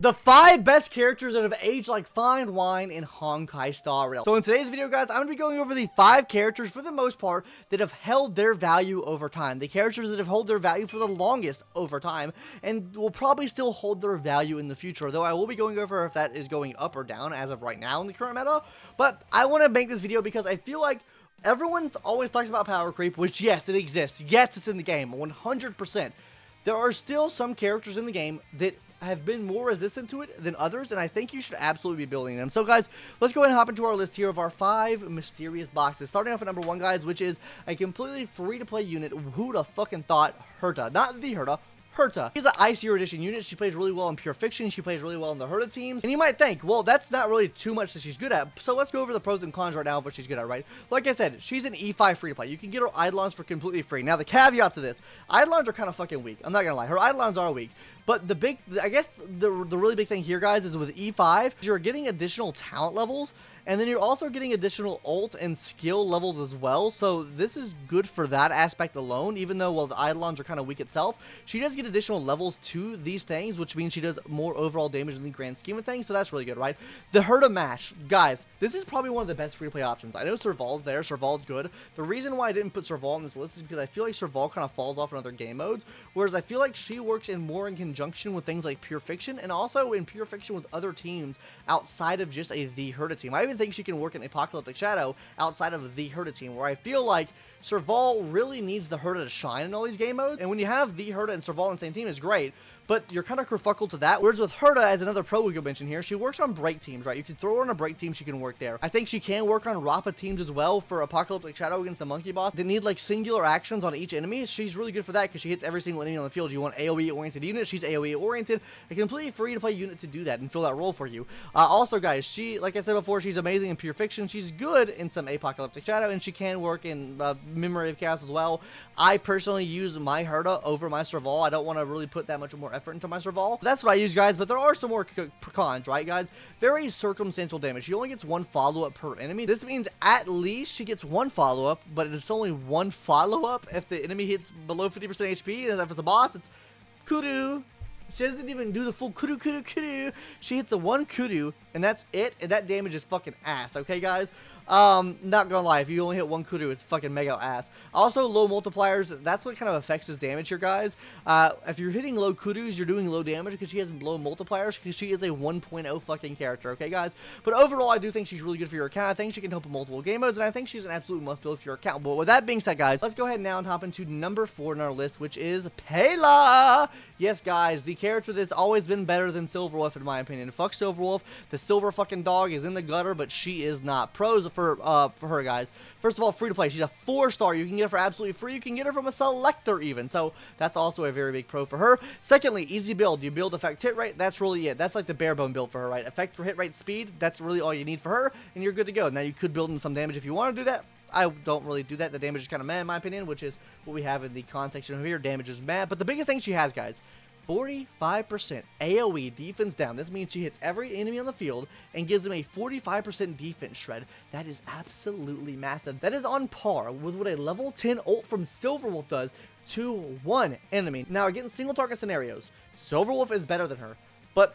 The 5 best characters that have aged like fine wine in Honkai Star Rail. So in today's video, guys, I'm going to be going over the 5 characters, for the most part, that have held their value over time. The characters that have held their value for the longest over time, and will probably still hold their value in the future, though I will be going over if that is going up or down as of right now in the current meta. But I want to make this video because I feel like everyone always talks about power creep, which yes, it exists. Yes, it's in the game, 100%. There are still some characters in the game that have been more resistant to it than others, and I think you should absolutely be building them. So guys, let's go ahead and hop into our list here of our 5 mysterious boxes. Starting off at number 1, guys, which is a completely free-to-play unit. Who would have fucking thought? Herta. Not the Herta. Herta. She's an Ice Hero Edition unit. She plays really well in Pure Fiction. She plays really well in the Herta teams. And you might think, well, that's not really too much that she's good at. So let's go over the pros and cons right now of what she's good at, right? Like I said, she's an E5 free-to-play. You can get her Eidolons for completely free. Now, the caveat to this, Eidolons are kind of fucking weak. I'm not gonna lie. Her Eidolons are weak. But I guess the really big thing here, guys, is with E5, you're getting additional talent levels, and then you're also getting additional ult and skill levels as well. So this is good for that aspect alone, even though, well, the Eidolons are kind of weak itself. She does get additional levels to these things, which means she does more overall damage in the grand scheme of things, so that's really good, right? The Herta Mash, guys, this is probably one of the best free-to-play options. I know Serval's there. Serval's good. The reason why I didn't put Serval on this list is because I feel like Serval kind of falls off in other game modes, whereas I feel like she works more in conjunction with things like Pure Fiction, and also in Pure Fiction with other teams outside of just the Herta team. I even think she can work in Apocalyptic Shadow outside of the Herta team, where I feel like Serval really needs the Herta to shine in all these game modes, and when you have the Herta and Serval on the same team, it's great. But you're kind of kerfuckled to that. Whereas with Herta, as another pro we could mention here, she works on break teams, right? You can throw her on a break team, she can work there. I think she can work on Rappa teams as well for Apocalyptic Shadow against the Monkey Boss. They need like singular actions on each enemy. She's really good for that because she hits every single enemy on the field. You want AoE-oriented unit, she's AoE-oriented. A completely free-to-play unit to do that and fill that role for you. Also, guys, she, like I said before, she's amazing in Pure Fiction. She's good in some Apocalyptic Shadow, and she can work in Memory of Chaos as well. I personally use my Herta over my Serval. I don't want to really put that much more effort into my Serval. That's what I use, guys, but there are some more cons, right, guys? Very circumstantial damage. She only gets 1 follow-up per enemy. This means at least she gets 1 follow-up, but it's only 1 follow-up if the enemy hits below 50% HP, and if it's a boss, it's kudu. She doesn't even do the full kudu. She hits the 1 kudu, and that's it, and that damage is fucking ass, okay, guys? Not gonna lie, if you only hit 1 kudu, it's fucking mega ass. Also, low multipliers, that's what kind of affects his damage here, guys. If you're hitting low kudus, you're doing low damage because she has low multipliers, because she is a 1.0 fucking character, okay, guys? But overall, I do think she's really good for your account. I think she can help in multiple game modes, and I think she's an absolute must-build for your account. But with that being said, guys, let's go ahead now and hop into number 4 in our list, which is PELA. Yes, guys, the character that's always been better than Silverwolf, in my opinion. Fuck Silverwolf. The silver fucking dog is in the gutter, but she is not. Pros for her, guys. First of all, free to play. She's a 4-star. You can get her for absolutely free. You can get her from a selector even. So that's also a very big pro for her. Secondly, easy build. You build effect hit rate. That's really it. That's like the bare bone build for her, right? Effect for hit rate speed. That's really all you need for her, and you're good to go. Now you could build in some damage if you want to do that. I don't really do that. The damage is kind of meh in my opinion, which is what we have in the con section over here. Damage is meh. But the biggest thing she has, guys, 45% AoE defense down. This means she hits every enemy on the field and gives them a 45% defense shred. That is absolutely massive. That is on par with what a level 10 ult from Silverwolf does to 1 enemy. Now, again, single target scenarios, Silverwolf is better than her, but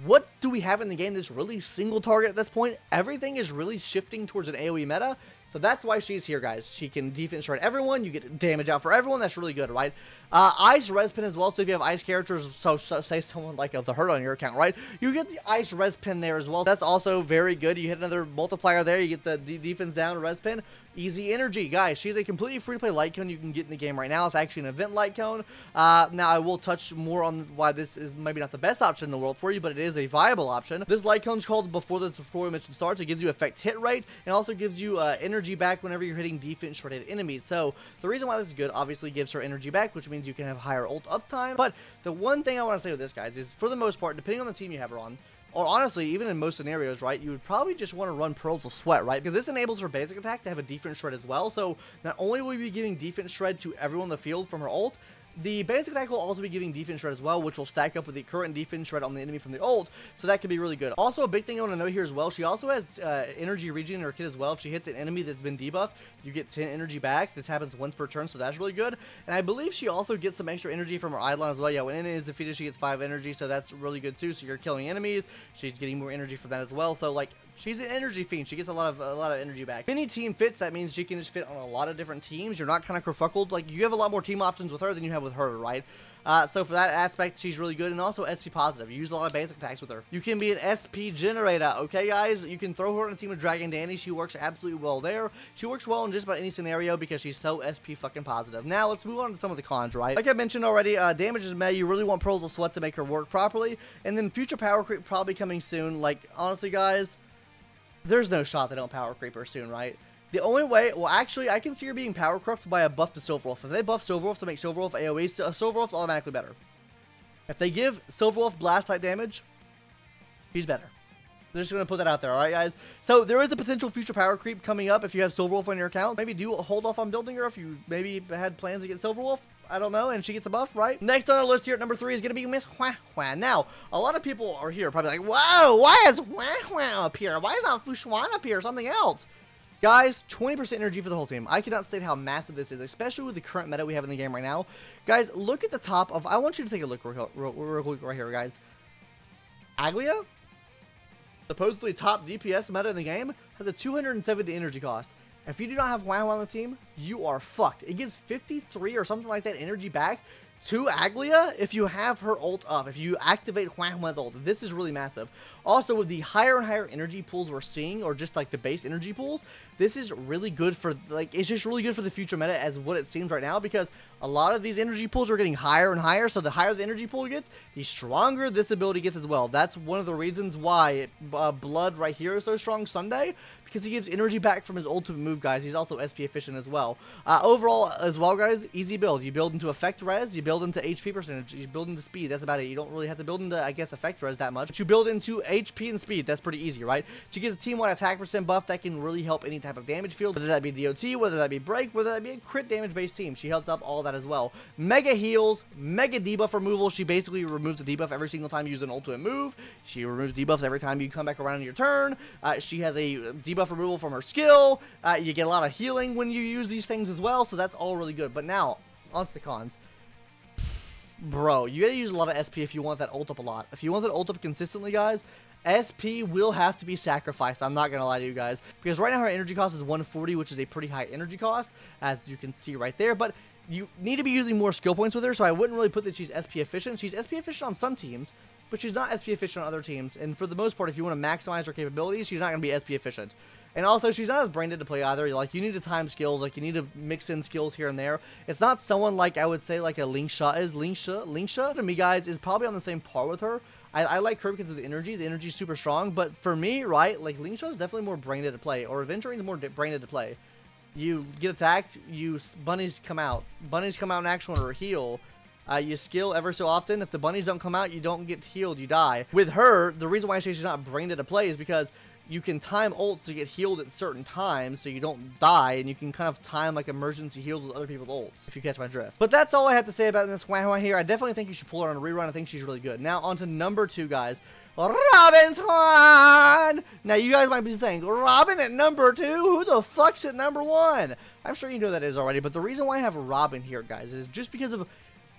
what do we have in the game that's really single target at this point? Everything is really shifting towards an AoE meta. So that's why she's here, guys. She can defense shred everyone. You get damage out for everyone. That's really good, right? Ice res pin as well. So if you have ice characters, so say someone like the Herta on your account, right? You get the ice res pin there as well. That's also very good. You hit another multiplier there. You get the defense down res pin. Easy energy, guys. She's a completely free-to-play light cone you can get in the game right now. It's actually an event light cone. Now, I will touch more on why this is maybe not the best option in the world for you, but it is a viable option. This light cone's called before the tutorial mission starts. It gives you effect hit rate, and also gives you energy back whenever you're hitting defense shredded enemies. So, the reason why this is good, obviously, gives her energy back, which means you can have higher ult uptime. But the one thing I want to say with this, guys, is for the most part, depending on the team you have her on, or honestly, even in most scenarios, right, you would probably just want to run Pearls of Sweat, right? Because this enables her basic attack to have a defense shred as well. So not only will you be giving defense shred to everyone in the field from her ult, The basic attack will also be giving defense shred as well, which will stack up with the current defense shred on the enemy from the ult, so that could be really good. Also, a big thing I want to note here as well, she also has energy regen in her kit as well. If she hits an enemy that's been debuffed, you get 10 energy back. This happens once per turn, so that's really good. And I believe she also gets some extra energy from her Eidolon as well. Yeah, when enemy is defeated, she gets 5 energy, so that's really good too. So you're killing enemies, she's getting more energy from that as well. So like, she's an energy fiend. She gets a lot of energy back. Many team fits, that means she can just fit on a lot of different teams. You're not kind of kerfuckled. Like, you have a lot more team options with her than you have with her, right? So for that aspect, she's really good, and also SP positive. You use a lot of basic attacks with her. You can be an SP generator, okay, guys? You can throw her on a team with Dragon Danny. She works absolutely well there. She works well in just about any scenario because she's so SP fucking positive. Now, let's move on to some of the cons, right? Like I mentioned already, damage is Mei. You really want Pearls of Sweat to make her work properly, and then future power creep probably coming soon. Like, honestly, guys, there's no shot they don't power creep her soon, right? The only way, well, actually, I can see her being power corrupted by a buff to Silverwolf. If they buff Silverwolf to make Silverwolf AoE, Silverwolf's automatically better. If they give Silverwolf blast type damage, he's better. They're just going to put that out there, alright, guys? So, there is a potential future power creep coming up if you have Silverwolf on your account. Maybe do hold off on building her if you maybe had plans to get Silverwolf. I don't know, and she gets a buff, right? Next on our list here at number 3 is going to be Miss Hua Hua. Now, a lot of people are here probably like, whoa, why is Hua Hua up here? Why is not Fushuan up here or something else? Guys, 20% energy for the whole team. I cannot state how massive this is, especially with the current meta we have in the game right now. Guys, look at the top of... I want you to take a look real quick right here, guys. Aglia, supposedly top DPS meta in the game, has a 270 energy cost. If you do not have WoW on the team, you are fucked. It gives 53 or something like that energy back to Aglia if you have her ult up, if you activate Huahua's ult. This is really massive. Also, with the higher and higher energy pools we're seeing, or just like the base energy pools, this is really good for, like, it's just really good for the future meta as what it seems right now, because a lot of these energy pools are getting higher and higher, so the higher the energy pool gets, the stronger this ability gets as well. That's one of the reasons why Blood right here is so strong Sunday, because he gives energy back from his ultimate move, guys. He's also SP efficient as well. Overall, as well, guys, easy build. You build into effect res, you build into HP percentage, you build into speed. That's about it. You don't really have to build into, I guess, effect res that much. But you build into HP and speed. That's pretty easy, right? She gives a team-wide attack percent buff that can really help any type of damage field, whether that be DOT, whether that be break, whether that be a crit damage-based team. She helps up all that as well. Mega heals, mega debuff removal. She basically removes the debuff every single time you use an ultimate move. She removes debuffs every time you come back around in your turn. She has a debuff removal from her skill. You get a lot of healing when you use these things as well, so that's all really good. But now, on to the cons. Bro, you gotta use a lot of SP if you want that ult up a lot. If you want that ult up consistently, guys, SP will have to be sacrificed. I'm not gonna lie to you guys, because right now her energy cost is 140, which is a pretty high energy cost, as you can see right there. But you need to be using more skill points with her, so I wouldn't really put that she's SP efficient. She's SP efficient on some teams, but she's not SP efficient on other teams. And for the most part, if you want to maximize her capabilities, she's not gonna be SP efficient. And also, she's not as brain dead to play either. Like, you need to time skills. Like, you need to mix in skills here and there. It's not someone like, I would say, like a Lingsha is. Lingsha, to me, guys, is probably on the same par with her. I like her because of the energy. The energy is super strong. But for me, right, like, Lingsha is definitely more brain dead to play. Or Aventurine is more brain dead to play. You get attacked, bunnies come out. Bunnies come out in action or heal. You skill ever so often. If the bunnies don't come out, you don't get healed. You die. With her, the reason why I say she's not brain dead to play is because you can time ults to get healed at certain times so you don't die, and you can kind of time like emergency heals with other people's ults, if you catch my drift. But that's all I have to say about this Hua here. I definitely think you should pull her on a rerun. I think she's really good. Now on to number 2, guys. Robin Swan! Now you guys might be saying, Robin at number 2? Who the fuck's at number 1? I'm sure you know that is already, but the reason why I have Robin here, guys, is just because of,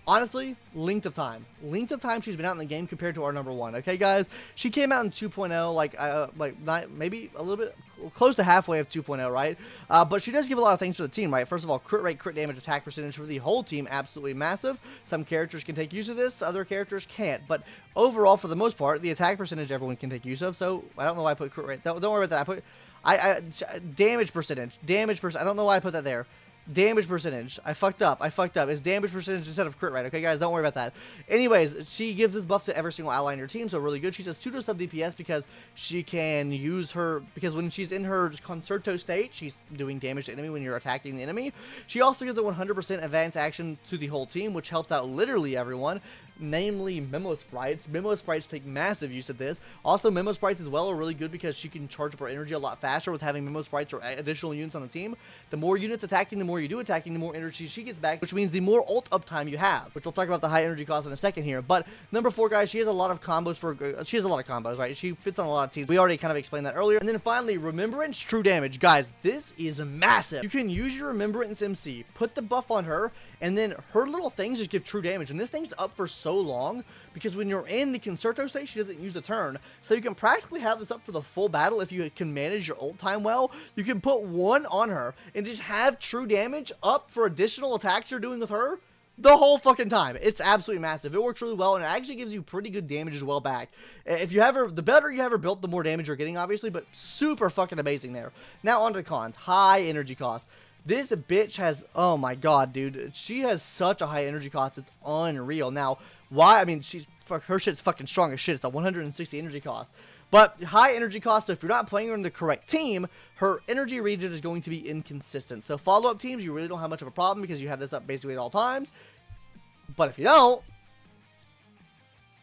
honestly, length of time. Length of time she's been out in the game compared to our number 1. Okay, guys? She came out in 2.0, like not, maybe a little bit close to halfway of 2.0, right? But she does give a lot of things for the team, right? First of all, crit rate, crit damage, attack percentage for the whole team, absolutely massive. Some characters can take use of this, other characters can't. But overall, for the most part, the attack percentage everyone can take use of. So I don't know why I put crit rate. Don't worry about that. Damage percentage. I don't know why I put that there. Damage percentage. I fucked up. It's damage percentage instead of crit rate. Okay, guys, don't worry about that. Anyways, she gives this buff to every single ally in your team, so really good. She's a pseudo sub DPS because she can use her, because when she's in her concerto state, she's doing damage to enemy when you're attacking the enemy. She also gives a 100% advanced action to the whole team, which helps out literally everyone. Namely Memo Sprites. Memo Sprites take massive use of this. Also, Memo Sprites as well are really good because she can charge up her energy a lot faster with having Memo Sprites or additional units on the team. The more units attacking, the more more you do attacking, the more energy she gets back, which means the more ult uptime you have, which we'll talk about the high energy cost in a second here. But number 4, guys, she has a lot of combos she has a lot of combos, right? She fits on a lot of teams. We already kind of explained that earlier. And then finally, Remembrance True Damage. Guys, this is massive. You can use your Remembrance MC, put the buff on her, and then her little things just give true damage. And this thing's up for so long because when you're in the Concerto state, she doesn't use a turn. So you can practically have this up for the full battle if you can manage your ult time well. You can put 1 on her and just have true damage up for additional attacks you're doing with her the whole fucking time. It's absolutely massive. It works really well, and it actually gives you pretty good damage as well back. If you have her, the better you have her built, the more damage you're getting, obviously, but super fucking amazing there. Now on to the cons. High energy cost. This bitch has, oh my god, dude, she has such a high energy cost, it's unreal. Now, why? I mean, her shit's fucking strong as shit. It's a 160 energy cost. But high energy cost, so if you're not playing her in the correct team, her energy region is going to be inconsistent. So follow-up teams, you really don't have much of a problem because you have this up basically at all times. But if you don't,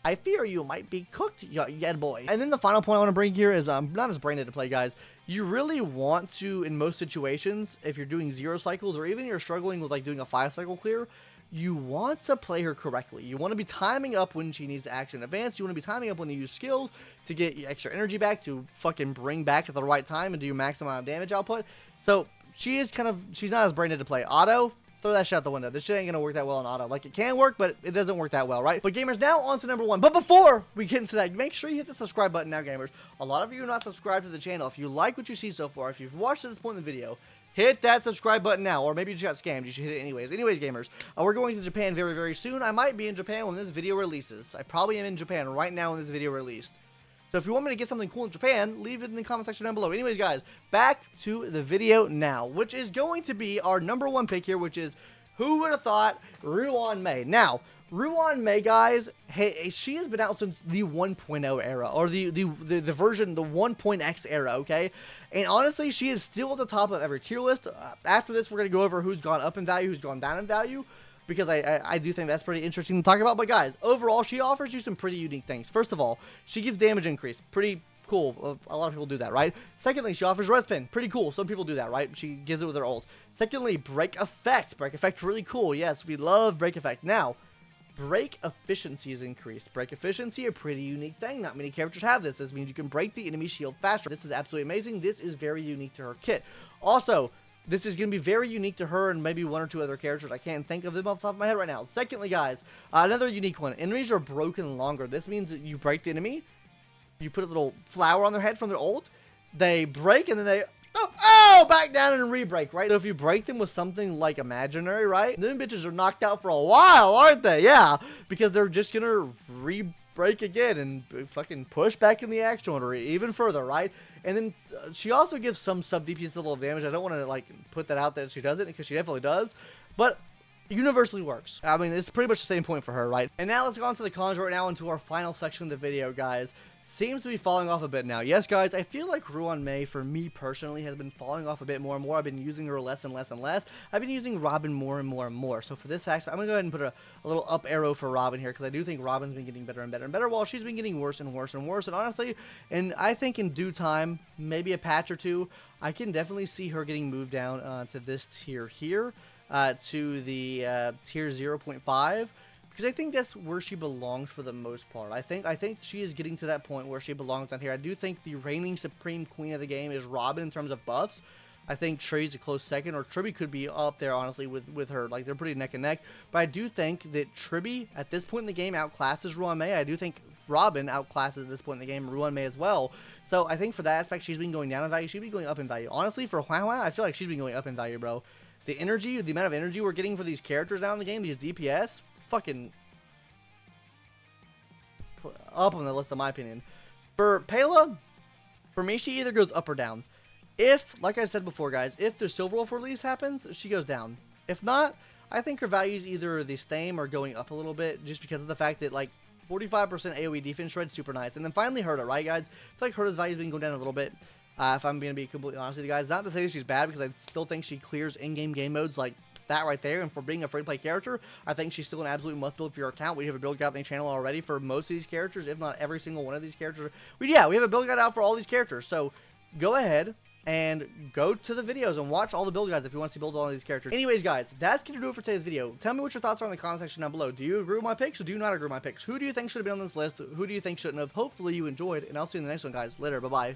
I fear you might be cooked, yeah boy. And then the final point I want to bring here is, not as brain dead to play, guys. You really want to, in most situations, if you're doing 0 cycles or even you're struggling with like doing a 5-cycle clear, you want to play her correctly. You want to be timing up when she needs to action advance. You want to be timing up when you use skills to get extra energy back, to fucking bring back at the right time and do your maximum amount of damage output. So she's not as brain dead to play. Auto, throw that shit out the window. This shit ain't gonna work that well on auto. Like, it can work, but it doesn't work that well, right? But gamers, now on to number 1. But before we get into that, make sure you hit the subscribe button now, gamers. A lot of you are not subscribed to the channel. If you like what you see so far, if you've watched to this point in the video, hit that subscribe button now, or maybe you just got scammed. You should hit it anyways. Anyways, gamers, we're going to Japan very, very soon. I might be in Japan when this video releases. I probably am in Japan right now when this video released. So if you want me to get something cool in Japan, leave it in the comment section down below. Anyways, guys, back to the video now, which is going to be our number 1 pick here, which is, who would have thought, Ruan Mei. Now, Ruan Mei, guys, hey, she has been out since the 1.0 era, or the version, the 1.x era, okay? And honestly, she is still at the top of every tier list. After this, we're going to go over who's gone up in value, who's gone down in value, because I do think that's pretty interesting to talk about. But guys, overall, she offers you some pretty unique things. First of all, she gives damage increase. Pretty cool. A lot of people do that, right? Secondly, she offers res pin. Pretty cool. Some people do that, right? She gives it with her ult. Secondly, break effect. Break effect, really cool. Yes, we love break effect. Now, break efficiency is increased. Break efficiency, a pretty unique thing. Not many characters have this. This means you can break the enemy shield faster. This is absolutely amazing. This is very unique to her kit. Also, this is going to be very unique to her and maybe 1 or 2 other characters. I can't think of them off the top of my head right now. Secondly, guys, another unique one. Enemies are broken longer. This means that you break the enemy, you put a little flower on their head from their ult, they break, and then they back down and re-break, right? So if you break them with something like imaginary, right, then bitches are knocked out for a while, aren't they? Yeah, because they're just gonna re-break again and fucking push back in the action order even further, right? And then she also gives some sub DPS level of damage. I don't want to like put that out that she doesn't, because she definitely does, but universally works. I mean, it's pretty much the same point for her, right? And now let's go on to the cons right now, into our final section of the video, guys. Seems to be falling off a bit now. Yes, guys, I feel like Ruan Mei, for me personally, has been falling off a bit more and more. I've been using her less and less and less. I've been using Robin more and more and more. So for this aspect, I'm going to go ahead and put a little up arrow for Robin here, because I do think Robin's been getting better and better and better, while she's been getting worse and worse and worse. And honestly, and I think in due time, maybe a patch or 2, I can definitely see her getting moved down to this tier here, to the tier 0.5. Because I think that's where she belongs for the most part. I think she is getting to that point where she belongs down here. I do think the reigning supreme queen of the game is Robin in terms of buffs. I think Trey's a close second, or Tribby could be up there, honestly, with her. Like, they're pretty neck and neck. But I do think that Tribby, at this point in the game, outclasses Ruan Mei. I do think Robin outclasses at this point in the game Ruan Mei as well. So I think for that aspect, she's been going down in value. She's been going up in value. Honestly, for HUO HUO, I feel like she's been going up in value, bro. The energy, the amount of energy we're getting for these characters now in the game, these DPS, fucking up on the list, in my opinion. For PELA, for me, she either goes up or down. If, like I said before, guys, if the Silver Wolf release happens, she goes down. If not, I think her value is either the same or going up a little bit, just because of the fact that, like, 45% AoE defense shred, super nice. And then finally Herta, right, guys? I feel like Herta's value has been going down a little bit. If I'm going to be completely honest with you guys, not to say she's bad, because I still think she clears in-game game modes like that right there. And for being a free-to-play character, I think she's still an absolute must-build for your account. We have a build guide on the channel already for most of these characters, if not every single one of these characters. We have a build guide out for all these characters. So go ahead, and go to the videos and watch all the build guides if you want to see builds on all these characters. Anyways, guys, that's going to do it for today's video. Tell me what your thoughts are in the comment section down below. Do you agree with my picks or do you not agree with my picks? Who do you think should have been on this list? Who do you think shouldn't have? Hopefully you enjoyed, and I'll see you in the next one, guys. Later. Bye-bye.